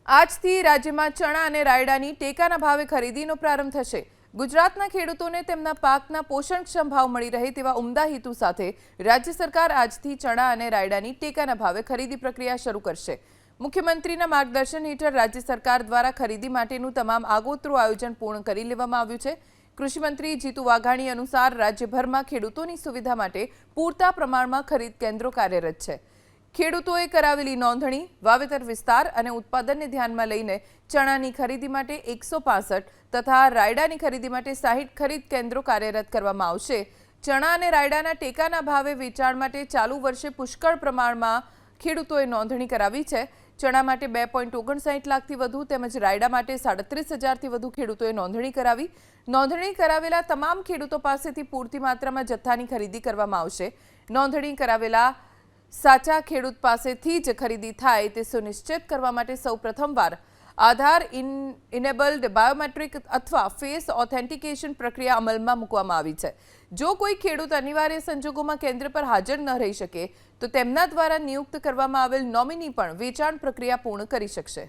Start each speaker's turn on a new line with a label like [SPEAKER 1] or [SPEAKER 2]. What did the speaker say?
[SPEAKER 1] આજથી રાજ્યમાં ચણા અને રાયડાની ટેકાના ભાવે ખરીદીનો પ્રારંભ થશે। ગુજરાતના ખેડૂતોને તેમના પાકના પોષણક્ષમ ભાવ મળી રહે તેવા ઉમદા હેતુ સાથે રાજ્ય સરકાર આજથી ચણા અને રાયડાની ટેકાના ભાવે ખરીદી પ્રક્રિયા શરૂ કરશે। મુખ્યમંત્રીના માર્ગદર્શન હેઠળ રાજ્ય સરકાર દ્વારા ખરીદી માટેનું તમામ આગોતરું આયોજન પૂર્ણ કરી લેવામાં આવ્યું છે। કૃષિ મંત્રી જીતુ વાઘાણી અનુસાર રાજ્યભરમાં ખેડૂતોની સુવિધા માટે પૂરતા પ્રમાણમાં ખરીદ કેન્દ્રો કાર્યરત છે। ખેડૂતોએ કરાવેલી નોંધણી, વાવેતર વિસ્તાર અને ઉત્પાદનને ધ્યાનમાં લઈને ચણાની ખરીદી માટે 165 તથા રાયડાની ખરીદી માટે 60 ખરીદ કેન્દ્રો કાર્યરત કરવામાં આવશે। ચણા અને રાયડાના ટેકાના ભાવે વેચાણ માટે ચાલુ વર્ષે પુષ્કળ પ્રમાણમાં ખેડૂતોએ નોંધણી કરાવી છે। ચણા માટે 2.59 લાખથી વધુ તેમજ રાયડા માટે 37,000થી વધુ ખેડૂતોએ નોંધણી કરાવી। નોંધણી કરાવેલા તમામ ખેડૂતો પાસેથી પૂરતી માત્રામાં જથ્થાની ખરીદી કરવામાં આવશે। નોંધણી કરાવેલા સાચા ખેડૂત પાસેથી જ ખરીદી થાય તે સુનિશ્ચિત કરવા માટે સૌપ્રથમવાર આધાર ઇનેબલ્ડ બાયોમેટ્રિક અથવા ફેસ ઓથેન્ટિકેશન પ્રક્રિયા અમલમાં મૂકવામાં આવી છે। જો કોઈ ખેડૂત અનિવાર્ય સંજોગોમાં કેન્દ્ર પર હાજર ન રહી શકે તો તેમના દ્વારા નિયુક્ત કરવામાં આવેલ નોમિની પણ વેચાણ પ્રક્રિયા પૂર્ણ કરી શકશે।